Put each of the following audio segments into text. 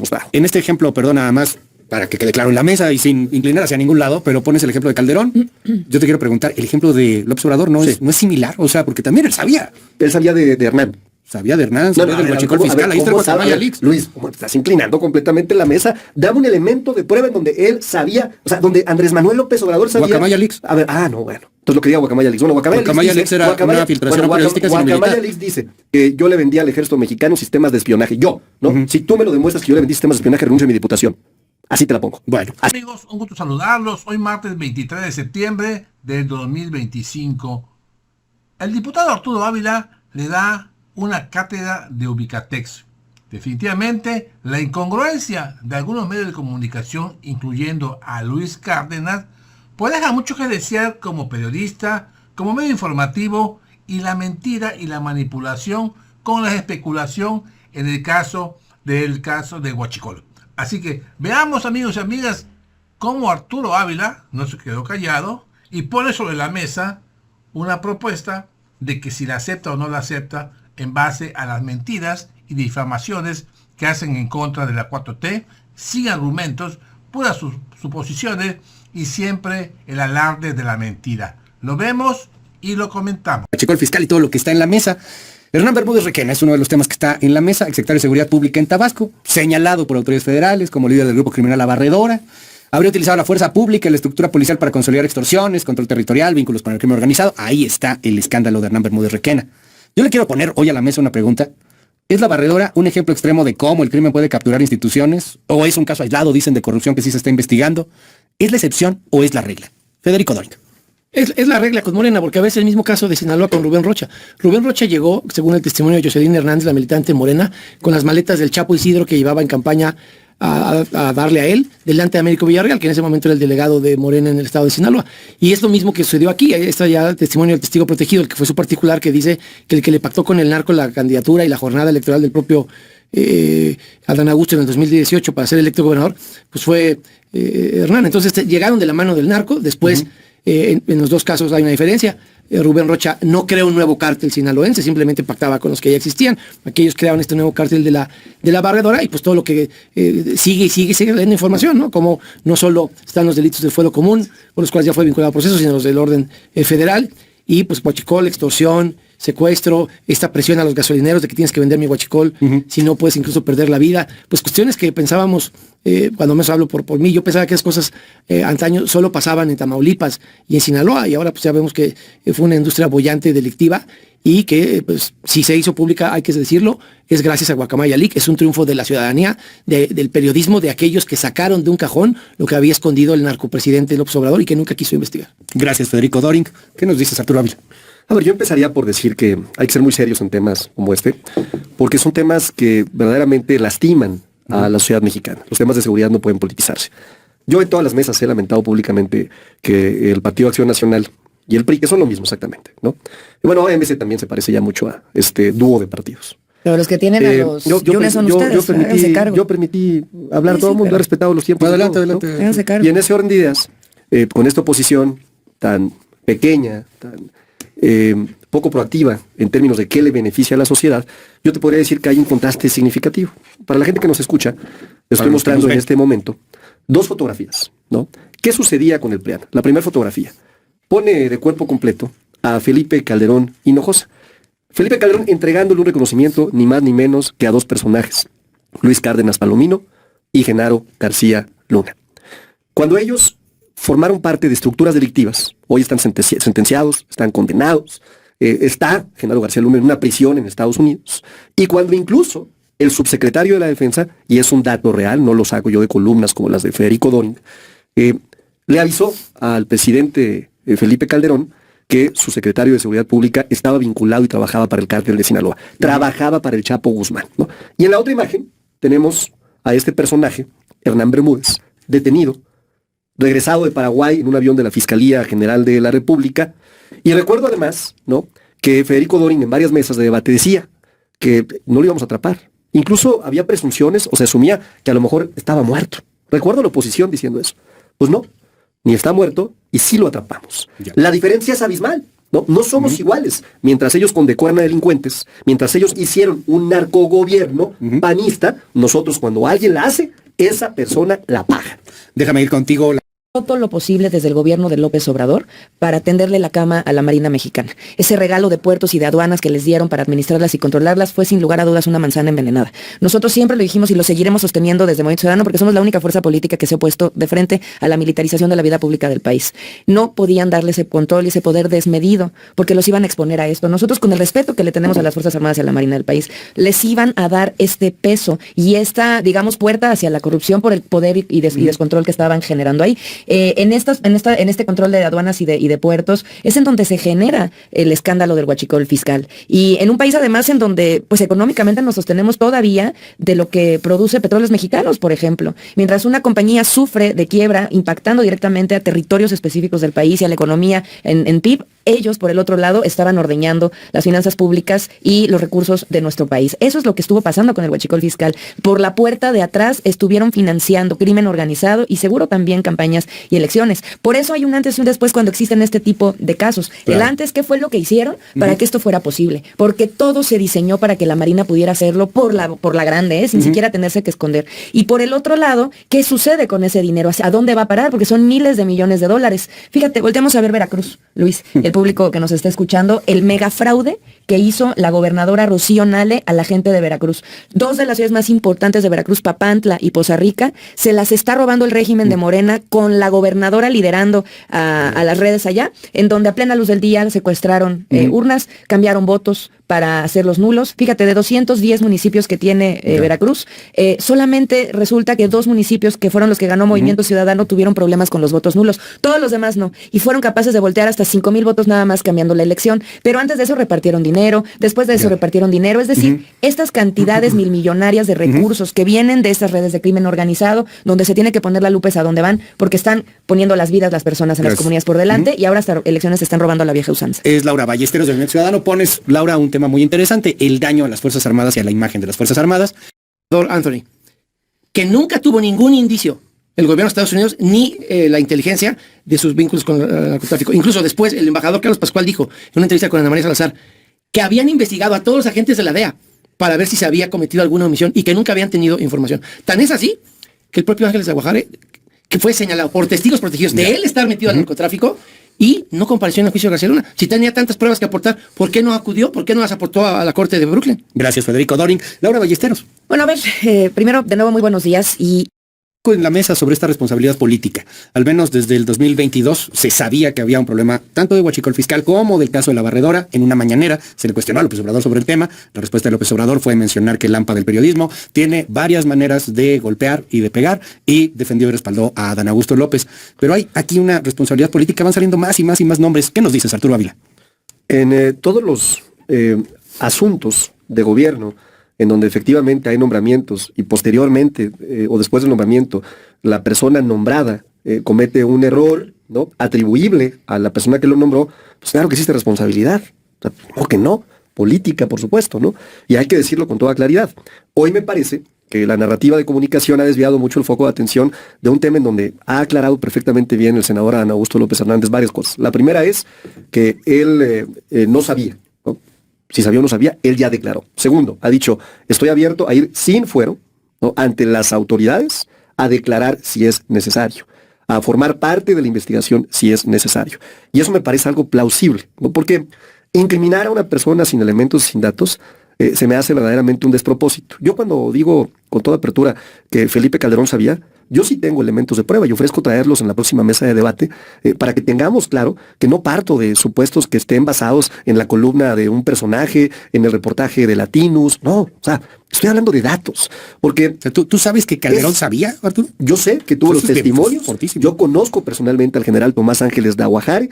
hemos dado. En este ejemplo, perdón, nada más, para que quede claro en la mesa y sin inclinar hacia ningún lado, pero pones el ejemplo de Calderón. Yo te quiero preguntar, ¿el ejemplo de López Obrador no es similar? O sea, porque también él sabía. Él sabía de Hernán. Sabía de Hernán, sabía del huachicol fiscal. Ahí está el Guacamaya Leaks. Luis, ¿cómo te estás inclinando completamente en la mesa? Dame un elemento de prueba en donde él sabía, o sea, donde Andrés Manuel López Obrador sabía. Guacamaya Leaks. A ver, no, bueno. Entonces lo que diga Guacamaya Leaks. Bueno, Guacamaya Leaks era una filtración periodística sin militar. Guacamaya Leaks dice que yo le vendí al ejército mexicano sistemas de espionaje. Yo, ¿no? Si tú me lo demuestras que yo le vendí sistemas de espionaje, renuncio a mi diputación. Así te la pongo. Bueno. Amigos, un gusto saludarlos. Hoy martes 23 de septiembre del 2025. El diputado Arturo Ávila le da una cátedra de Ubicatex. Definitivamente, la incongruencia de algunos medios de comunicación, incluyendo a Luis Cárdenas, pues deja mucho que desear como periodista, como medio informativo, y la mentira y la manipulación con la especulación en el caso de Huachicol. Así que veamos, amigos y amigas, cómo Arturo Ávila no se quedó callado y pone sobre la mesa una propuesta de que si la acepta o no la acepta en base a las mentiras y difamaciones que hacen en contra de la 4T, sin argumentos, puras suposiciones y siempre el alarde de la mentira. Lo vemos y lo comentamos. Huachicol fiscal y todo lo que está en la mesa. Hernán Bermúdez Requena es uno de los temas que está en la mesa. El secretario de Seguridad Pública en Tabasco, señalado por autoridades federales como líder del grupo criminal La Barredora, habría utilizado la fuerza pública y la estructura policial para consolidar extorsiones, control territorial, vínculos con el crimen organizado. Ahí está el escándalo de Hernán Bermúdez Requena. Yo le quiero poner hoy a la mesa una pregunta. ¿Es La Barredora un ejemplo extremo de cómo el crimen puede capturar instituciones? ¿O es un caso aislado, dicen, de corrupción que sí se está investigando? ¿Es la excepción o es la regla? Federico Doring. Es la regla con Morena, porque a veces el mismo caso de Sinaloa con Rubén Rocha. Rubén Rocha llegó, según el testimonio de Jocelyn Hernández, la militante morena, con las maletas del Chapo Isidro que llevaba en campaña a darle a él, delante de Américo Villarreal, que en ese momento era el delegado de Morena en el estado de Sinaloa. Y es lo mismo que sucedió aquí. Ahí está ya el testimonio del testigo protegido, el que fue su particular, que dice que el que le pactó con el narco la candidatura y la jornada electoral del propio Adán Augusto en el 2018 para ser electo gobernador, pues fue Hernán. Entonces llegaron de la mano del narco, después... En los dos casos hay una diferencia. Rubén Rocha no creó un nuevo cártel sinaloense, simplemente pactaba con los que ya existían. Aquellos crearon este nuevo cártel de la Barredora y pues todo lo que sigue dando información, ¿no? Como no solo están los delitos del fuero común, por los cuales ya fue vinculado a procesos, sino los del orden federal. Y pues huachicol, extorsión, secuestro, esta presión a los gasolineros de que tienes que vender mi huachicol, si no puedes incluso perder la vida. Pues cuestiones que pensábamos, cuando me hablo por mí, yo pensaba que esas cosas antaño solo pasaban en Tamaulipas y en Sinaloa, y ahora pues ya vemos que fue una industria boyante delictiva y que pues si se hizo pública, hay que decirlo, es gracias a Guacamaya Leaks, es un triunfo de la ciudadanía, del periodismo, de aquellos que sacaron de un cajón lo que había escondido el narcopresidente López Obrador y que nunca quiso investigar. Gracias, Federico Doring. ¿Qué nos dices, Arturo Ávila? A ver, yo empezaría por decir que hay que ser muy serios en temas como este, porque son temas que verdaderamente lastiman a la sociedad mexicana. Los temas de seguridad no pueden politizarse. Yo en todas las mesas he lamentado públicamente que el Partido Acción Nacional y el PRI, que son lo mismo exactamente, ¿no? Y bueno, OMS también se parece ya mucho a este dúo de partidos. Pero los que tienen a los yunes son ustedes, yo permití hablar, todo el mundo, he respetado los tiempos. Adelante. Háganse cargo. Y en ese orden de ideas, con esta oposición tan pequeña, tan poco proactiva en términos de qué le beneficia a la sociedad, yo te podría decir que hay un contraste significativo. Para la gente que nos escucha, les estoy mostrando en este momento dos fotografías, ¿no? ¿Qué sucedía con el PRIAN? La primera fotografía pone de cuerpo completo a Felipe Calderón Hinojosa. Felipe Calderón entregándole un reconocimiento ni más ni menos que a dos personajes, Luis Cárdenas Palomino y Genaro García Luna. Cuando ellos formaron parte de estructuras delictivas, hoy están sentenciados, están condenados, está Genaro García Luna en una prisión en Estados Unidos, y cuando incluso el subsecretario de la Defensa, y es un dato real, no lo saco yo de columnas como las de Federico Doring, le avisó al presidente Felipe Calderón que su secretario de Seguridad Pública estaba vinculado y trabajaba para el cártel de Sinaloa, trabajaba para el Chapo Guzmán, ¿no? Y en la otra imagen tenemos a este personaje, Hernán Bermúdez, detenido, regresado de Paraguay en un avión de la Fiscalía General de la República. Y recuerdo además, ¿no?, que Federico Doring en varias mesas de debate decía que no lo íbamos a atrapar. Incluso había presunciones, o se asumía que a lo mejor estaba muerto. Recuerdo a la oposición diciendo eso. Pues no, ni está muerto y sí lo atrapamos. Ya. La diferencia es abismal, No, no somos iguales. Mientras ellos condecoran a delincuentes, mientras ellos hicieron un narcogobierno panista, nosotros cuando alguien la hace, esa persona la paga. Déjame ir contigo. Todo lo posible desde el gobierno de López Obrador para tenderle la cama a la Marina Mexicana. Ese regalo de puertos y de aduanas que les dieron para administrarlas y controlarlas fue sin lugar a dudas una manzana envenenada. Nosotros siempre lo dijimos y lo seguiremos sosteniendo desde Movimiento Ciudadano porque somos la única fuerza política que se ha opuesto de frente a la militarización de la vida pública del país. No podían darle ese control y ese poder desmedido porque los iban a exponer a esto. Nosotros, con el respeto que le tenemos a las Fuerzas Armadas y a la Marina del país, les iban a dar este peso y esta, digamos, puerta hacia la corrupción por el poder y descontrol que estaban generando ahí. En este control de aduanas y de puertos es en donde se genera el escándalo del huachicol fiscal. Y en un país además en donde pues económicamente nos sostenemos todavía de lo que produce Petróleos Mexicanos, por ejemplo. Mientras una compañía sufre de quiebra, impactando directamente a territorios específicos del país y a la economía en PIB, ellos, por el otro lado, estaban ordeñando las finanzas públicas y los recursos de nuestro país. Eso es lo que estuvo pasando con el huachicol fiscal. Por la puerta de atrás estuvieron financiando crimen organizado y seguro también campañas y elecciones. Por eso hay un antes y un después cuando existen este tipo de casos. Claro. El antes, ¿qué fue lo que hicieron para que esto fuera posible? Porque todo se diseñó para que la Marina pudiera hacerlo por la grande, sin siquiera tenerse que esconder. Y por el otro lado, ¿qué sucede con ese dinero? ¿A dónde va a parar? Porque son miles de millones de dólares. Fíjate, volteamos a ver Veracruz, Luis, el público que nos está escuchando, el mega fraude que hizo la gobernadora Rocío Nale a la gente de Veracruz. Dos de las ciudades más importantes de Veracruz, Papantla y Poza Rica, se las está robando el régimen de Morena con la gobernadora liderando a las redes allá, en donde a plena luz del día secuestraron urnas, cambiaron votos para hacerlos nulos. Fíjate, de 210 municipios que tiene Veracruz, solamente resulta que 2 municipios que fueron los que ganó Movimiento Ciudadano tuvieron problemas con los votos nulos. Todos los demás no. Y fueron capaces de voltear hasta 5,000 votos nada más cambiando la elección. Pero antes de eso repartieron dinero, después de eso repartieron dinero. Es decir, estas cantidades milmillonarias de recursos que vienen de estas redes de crimen organizado, donde se tiene que poner la lupa es a dónde van, porque están poniendo las vidas de las personas en las comunidades por delante y ahora estas elecciones se están robando a la vieja usanza. Es Laura Ballesteros del Movimiento Ciudadano. Pones, Laura, un tema muy interesante, el daño a las Fuerzas Armadas y a la imagen de las Fuerzas Armadas. Anthony, que nunca tuvo ningún indicio el gobierno de Estados Unidos ni la inteligencia de sus vínculos con el narcotráfico. Incluso después el embajador Carlos Pascual dijo en una entrevista con Ana María Salazar que habían investigado a todos los agentes de la DEA para ver si se había cometido alguna omisión y que nunca habían tenido información. Tan es así que el propio Ángeles Aguajare, que fue señalado por testigos protegidos de él estar metido al narcotráfico, y no compareció en el juicio de García Luna. Si tenía tantas pruebas que aportar, ¿por qué no acudió? ¿Por qué no las aportó a la corte de Brooklyn? Gracias, Federico Doring. Laura Ballesteros. Bueno, a ver, primero, de nuevo, muy buenos días. Y en la mesa sobre esta responsabilidad política. Al menos desde el 2022 se sabía que había un problema tanto de huachicol fiscal como del caso de la barredora. En una mañanera se le cuestionó a López Obrador sobre el tema. La respuesta de López Obrador fue mencionar que el AMPA del periodismo tiene varias maneras de golpear y de pegar, y defendió y respaldó a Adán Augusto López. Pero hay aquí una responsabilidad política, van saliendo más y más y más nombres. ¿Qué nos dices, Arturo Ávila? En todos los asuntos de gobierno en donde efectivamente hay nombramientos y posteriormente o después del nombramiento la persona nombrada comete un error, ¿no?, atribuible a la persona que lo nombró, pues claro que existe responsabilidad. O sea, ¿o que no? Política, por supuesto, ¿no? Y hay que decirlo con toda claridad. Hoy me parece que la narrativa de comunicación ha desviado mucho el foco de atención de un tema en donde ha aclarado perfectamente bien el senador Adán Augusto López Hernández varias cosas. La primera es que él no sabía, ¿no? Si sabía o no sabía, él ya declaró. Segundo, ha dicho, estoy abierto a ir sin fuero, ¿no?, ante las autoridades a declarar si es necesario, a formar parte de la investigación si es necesario. Y eso me parece algo plausible, ¿no?, porque incriminar a una persona sin elementos, sin datos, se me hace verdaderamente un despropósito. Yo cuando digo con toda apertura que Felipe Calderón sabía, yo sí tengo elementos de prueba y ofrezco traerlos en la próxima mesa de debate para que tengamos claro que no parto de supuestos que estén basados en la columna de un personaje, en el reportaje de Latinus. No, o sea, estoy hablando de datos. Porque o sea, ¿tú sabes que Calderón sabía, Arturo? Yo sé que tuvo los testimonios. Yo conozco personalmente al general Tomás Ángeles de Aguajare.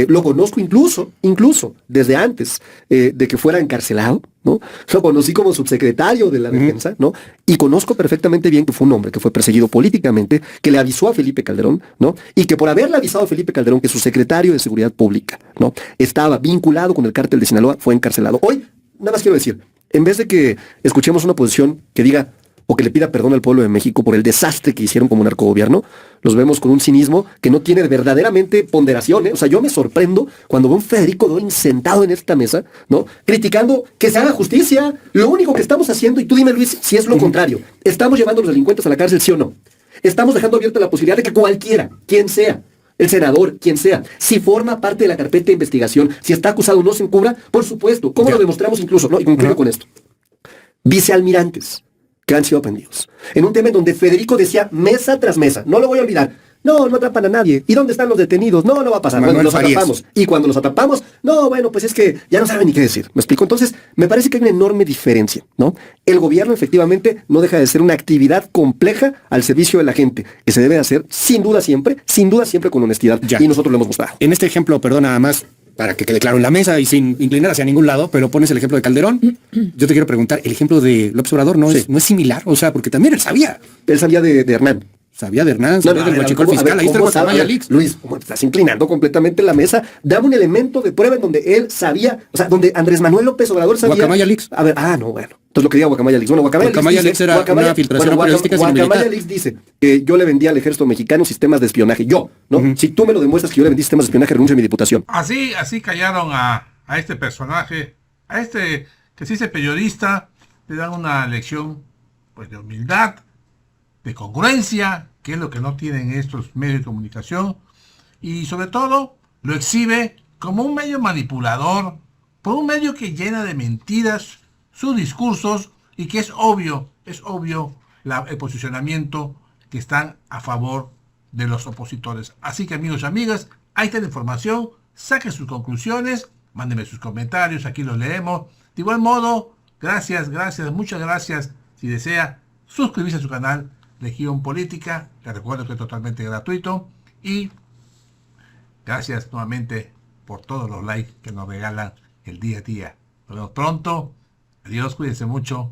Lo conozco incluso desde antes de que fuera encarcelado, ¿no? Lo conocí como subsecretario de la defensa, ¿no? Y conozco perfectamente bien que fue un hombre que fue perseguido políticamente, que le avisó a Felipe Calderón, ¿no? Y que por haberle avisado a Felipe Calderón que su secretario de Seguridad Pública, ¿no?, estaba vinculado con el cártel de Sinaloa, fue encarcelado. Hoy, nada más quiero decir, en vez de que escuchemos una posición que diga, o que le pida perdón al pueblo de México por el desastre que hicieron como narcogobierno, los vemos con un cinismo que no tiene verdaderamente ponderación, ¿eh? O sea, yo me sorprendo cuando veo a un Federico Dorin sentado en esta mesa, ¿no? Criticando que se haga justicia, lo único que estamos haciendo, y tú dime, Luis, si es lo contrario, ¿estamos llevando a los delincuentes a la cárcel, sí o no? Estamos dejando abierta la posibilidad de que cualquiera, quien sea, el senador, quien sea, si forma parte de la carpeta de investigación, si está acusado o no se encubra, por supuesto. ¿Cómo lo demostramos incluso? ¿No? Y concluyo con esto. Vicealmirantes que han sido aprendidos. En un tema en donde Federico decía mesa tras mesa, no lo voy a olvidar, no atrapan a nadie. ¿Y dónde están los detenidos? No va a pasar. Manuel Bueno, los Farías. atrapamos. Y cuando los atrapamos, no, bueno, pues es que ya no saben ni qué decir. ¿Me explico? Entonces, me parece que hay una enorme diferencia, ¿no? El gobierno efectivamente no deja de ser una actividad compleja al servicio de la gente, que se debe hacer sin duda siempre con honestidad. Ya. Y nosotros lo hemos mostrado. En este ejemplo, perdón, nada más, para que quede claro en la mesa y sin inclinar hacia ningún lado, pero pones el ejemplo de Calderón. Yo te quiero preguntar, ¿el ejemplo de López Obrador no es similar? O sea, porque también él sabía. Él sabía de Hernán. Sabía de Hernán, sabía a del ver, huachicol ¿cómo- a fiscal, ver, ahí está el ¿cómo sabe? Guacamaya A ver, Leaks. Luis, ¿cómo te estás inclinando completamente la mesa? Dame un elemento de prueba en donde él sabía, o sea, donde Andrés Manuel López Obrador sabía. Guacamaya Leaks. A ver, no, bueno. Entonces lo que diga Guacamaya Leaks. Bueno, Guacamaya Leaks era una filtración periodística sin Guacamaya militar. Leaks dice que yo le vendí al ejército mexicano sistemas de espionaje. Yo, ¿no? Si tú me lo demuestras que yo le vendí sistemas de espionaje, renuncio a mi diputación. Así callaron a este personaje, a este que se dice periodista, le dan una lección pues de humildad, de congruencia, que es lo que no tienen estos medios de comunicación, y sobre todo lo exhibe como un medio manipulador, por un medio que llena de mentiras sus discursos y que es obvio el posicionamiento que están a favor de los opositores. Así que amigos y amigas, ahí está la información, saquen sus conclusiones, mándenme sus comentarios, aquí los leemos. De igual modo, gracias, muchas gracias. Si desea suscribirse a su canal Legión Política, les recuerdo que es totalmente gratuito. Y gracias nuevamente por todos los likes que nos regalan el día a día. Nos vemos pronto. Adiós, cuídense mucho.